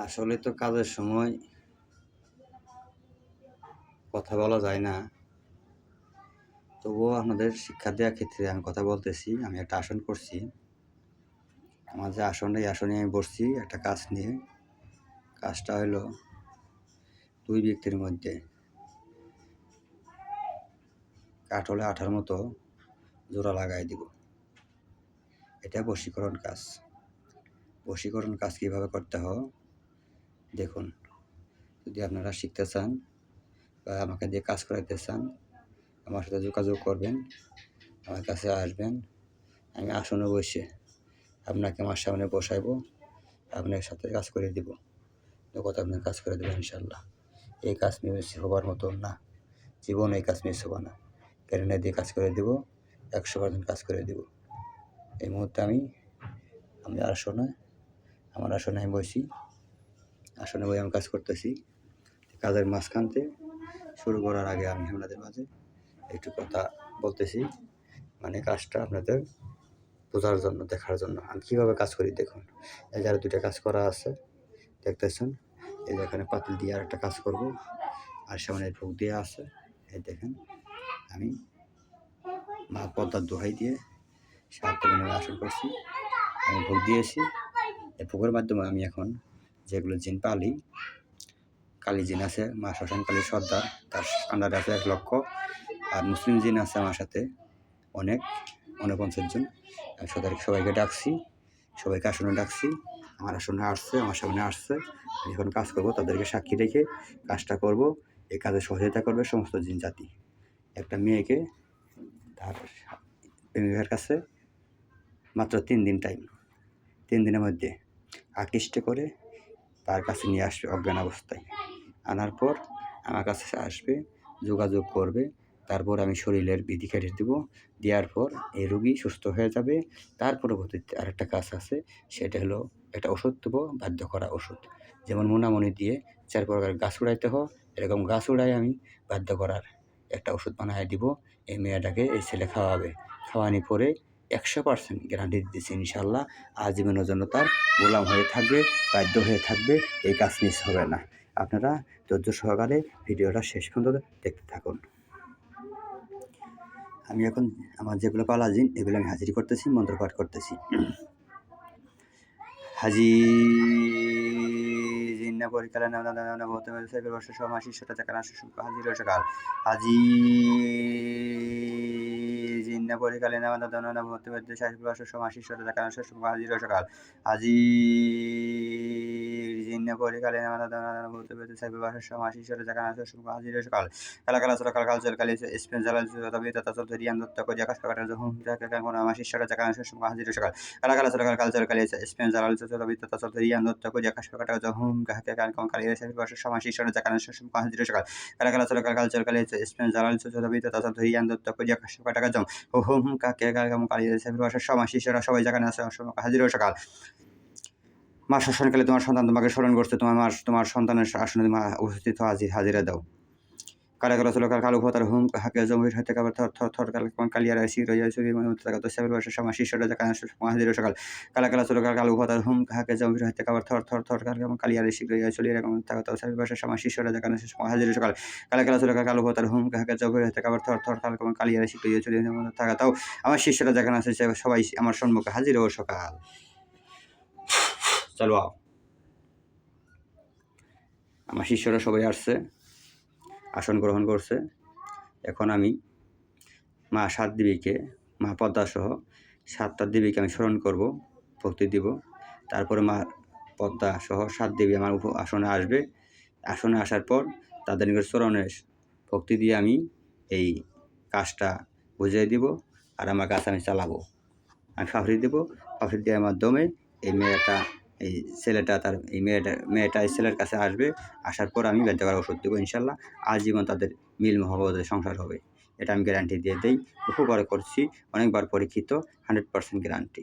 আসলে তো কাজের সময় কথা বলা যায় না। তবুও আপনাদের শিক্ষা দেওয়ার ক্ষেত্রে আমি কথা বলতেছি। আমি একটা আসন করছি। আমার যে আসনটা, এই আসনে আমি বসছি একটা কাজ নিয়ে। কাজটা হলো ২ ব্যক্তির মধ্যে কাঠলে আঠার মতো জোড়া লাগাই দিব। এটা বশীকরণ কাজ। বশীকরণ কাজ কীভাবে করতে হয় দেখুন। যদি আপনারা শিখতে চান বা আমাকে দিয়ে কাজ করাইতে চান, আমার সাথে যোগাযোগ করবেন, আমার কাছে আসবেন। আমি আসনে বসে আপনাকে আমার সামনে বসাইবো, আপনার সাথে কাজ করে দিব। নগদ আপনার কাজ করে দেবেন ইনশাল্লাহ। এই কাজ মিস হবার মতন না, জীবনে এই কাজ মিস হবে না। গ্যারেন্টি দিয়ে কাজ করে দিব, 100% কাজ করে দিব। এই মুহূর্তে আমি আমার আসনে আমি বসি। আসনে বসে আমি কাজ করতেছি। কাজের মাঝখানতে শুরু করার আগে আমি আপনাদের মাঝে একটু কথা বলতেছি, মানে কাজটা আপনাদের বোঝার জন্য, দেখার জন্য আমি কীভাবে কাজ করি। দেখুন, এই যারা 2টা কাজ করা আছে দেখতেছেন, এই যে এখানে পাতিল দিয়ে আর একটা কাজ করব, আর সামনে ভোগ দেওয়া আছে। এই দেখেন, আমি মা পদ্মার দোহাই দিয়ে 7টা আসন করছি, আমি ভোগ দিয়েছি। এই ভোগের মাধ্যমে আমি এখন যেগুলো জিন পালি, কালী জিন আছে, মা শ্মশান কালী সর্দার, তার আন্ডারে আছে 1 লক্ষ, আর মুসলিম জিন আছে আমার সাথে অনেক 49 জন। আমি সবাইকে ডাকছি, সবাইকে আসনে ডাকছি। আমার আসনে আসছে, আমার সামনে আসছে। আমি এখন কাজ করব, তাদেরকে সাক্ষী রেখে কাজটা করব। এই কাজে সহযোগিতা করবে সমস্ত জিন জাতি। একটা মেয়েকে তার প্রেমিকার কাছে মাত্র 3 দিন টাইম, 3 দিনের মধ্যে আকৃষ্ট করে তার কাছে নিয়ে আসবে অজ্ঞান অবস্থায়। আনার পর আমার কাছে আসবে, যোগাযোগ করবে। তারপর আমি শরীরের বিধি কেটে দেবো। দেওয়ার পর এই রোগী সুস্থ হয়ে যাবে। তার পরবর্তীতে আরেকটা কাজ আছে, সেটা হলো একটা ওষুধ দেবো, বাধ্য করা ওষুধ। যেমন মোনামনি দিয়ে 4 প্রকার গাছ উড়াইতে হয়, এরকম গাছ উড়াই আমি বাধ্য করার একটা ওষুধ বানায় দিব। এই মেয়েটাকে এই ছেলে খাওয়াবে। খাওয়ানোর পরে 100% গ্যারান্টি দিতেছি ইনশাল্লাহ আজীবনের জন্য তার গোলাম হয়ে থাকবে, বাধ্য হয়ে থাকবে। এই কাজ মিস হবে না। আপনারা ধৈর্য সহকারে ভিডিওটা শেষ পর্যন্ত দেখতে থাকুন। আমি এখন আমার যেগুলো পালা জিন, এগুলো আমি হাজিরি করতেছি, মন্ত্র পাঠ করতেছি। হাজি জিন্না পরিকালে নাম হতে পারে সাইকেল বর্ষ সময় শিষ্যটা চাকার হাজির সকাল। হাজি জিন্না পরিকালে নাম হতে পারে সাইকেল বর্ষ সময় শিষ্যটা চাকার হাজির সকাল। হাজি জিন্না পরিকালে নাম হতে পারে সাইকেল বর্ষ সময় শিষ্যটা চাকার হাজির সকাল। কালা কালা সকাল কাল চল কালি স্পেন জ্বালা তবে তত চল ধরিয়ান দত্ত করে আকাশ কাটার যখন আমার শিষ্যটা চাকার হাজির সকাল। কালা কালা সকাল কাল চল কালি স্পেন জ্বালা তবে তত চল ধরিয়ান দত্ত করে আকাশ কাটার যখন কাহাকে কান কোন কালি বর্ষের সময় শিষ্যটা চাকার হাজির সকাল। কালা কালা সকাল কাল চল কালি স্পেন জ্বালা তবে তত চল ধরিয়ান দত্ত করে আকাশ কাটার যখন হুম কাকে কালি বর্ষের সময় শিষ্যরা সবাই জায়গায় হাজির সকাল। মা শাসনকালে তোমার সন্তান তোমাকে স্মরণ করছে, তোমার সন্তানের আসনে উপস্থিত হাজিরা দাও। কালা কালা চলো কালো ভতার হুম হাকে জমির হাতে কাবার থর থর থর কালিয়ার আসি রইয়া চুরি থাকা তো সেবের বর্ষের সময় শিষ্যরা হাজির সকাল। কালা কালা চলো কালো ভতার হুম হাকে জমির হাতে কাবার থর থর থর কালিয়ার আসি রইয়া চুরি এরকম থাকা তো সেবের বর্ষের সময় শিষ্যরা হাজির সকাল। কালা কালা চলো কালো ভতার হুম হাকে জমির হাতে কাবার থর থর কালিয়ার আসি রইয়া চুরি থাকা তাও আমার শিষ্যরা যেখানে আছে সবাই আমার সম্মুখে হাজির ও সকাল। চলো আমার শিষ্যরা সবাই আসছে, আসন গ্রহণ করছে। এখন আমি মা 7 দেবীকে, মা পদ্মাসহ 7টা দেবীকে আমি স্মরণ করব, ভক্তি দিব। তারপরে মা পদ্মাসহ 7 দেবী আমার আসনে আসবে। আসনে আসার পর তাদের নিকট চরণে ভক্তি দিয়ে আমি এই কাজটা বুঝিয়ে দিব, আর আমার কাজ আমি চালাবো। আমি ফাফড়ি দেবো, ফাফড়ি দেওয়ার মাধ্যমে এই ছেলেটা এই মেয়েটা এই ছেলের কাছে আসবে। আসার পর আমি বাধ্য করার ওষুধ দেবো ইনশাল্লাহ। আজীবন তাদের মিল মহব্বতের সংসার হবে, এটা আমি গ্যারান্টি দিয়ে দিই। বহুবার করছি, অনেকবার পরীক্ষিত, 100% গ্যারান্টি।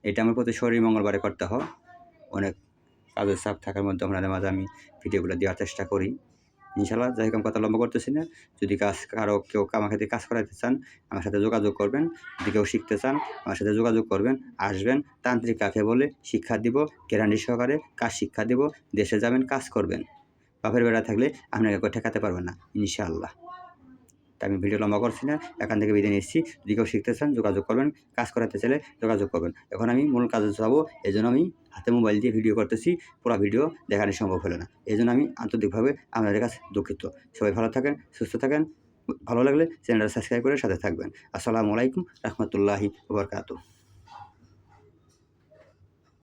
এটা আমার প্রতি শরীর মঙ্গলবারে করতে হয়। অনেক কাজের চাপ থাকার মধ্যে আপনাদের মাঝে আমি ভিডিওগুলো দেওয়ার চেষ্টা করি। ইনশাআল্লাহ যাই হোক আমি কথা লম্বা করতেছি না। যদি কেউ আমার সাথে কাজ করাইতে চান আমার সাথে যোগাযোগ করবেন। যদি কেউ শিখতে চান আমার সাথে যোগাযোগ করবেন, আসবেন। তান্ত্রিক কাকে বলে শিক্ষা দিব, গ্যারান্টি সহকারে কাজ শিক্ষা দিব। দেশে যাবেন, কাজ করবেন। বাপের বেড়া থাকলে আপনাকে কেউ ঠেকাতে পারবেন না ইনশাআল্লাহ। তাই আমি ভিডিও লম্বা করছি না, এখান থেকে বিদায় নিচ্ছি। যদি কেউ শিখতে চান যোগাযোগ করবেন, কাজ করাতে চাইলে যোগাযোগ করবেন। এখন আমি মূল কাজে যাবো, এজন্য আমি হাতে মোবাইল দিয়ে ভিডিও করতেছি, পুরো ভিডিও দেখানো সম্ভব হলো না। এজন্য আমি আন্তরিকভাবে আপনাদের কাছে দুঃখিত। সবাই ভালো থাকেন, সুস্থ থাকেন। ভালো লাগলে চ্যানেলটা সাবস্ক্রাইব করে সাথে থাকবেন। আসসালামু আলাইকুম রহমতুল্লাহি ওয়া বারাকাতুহু।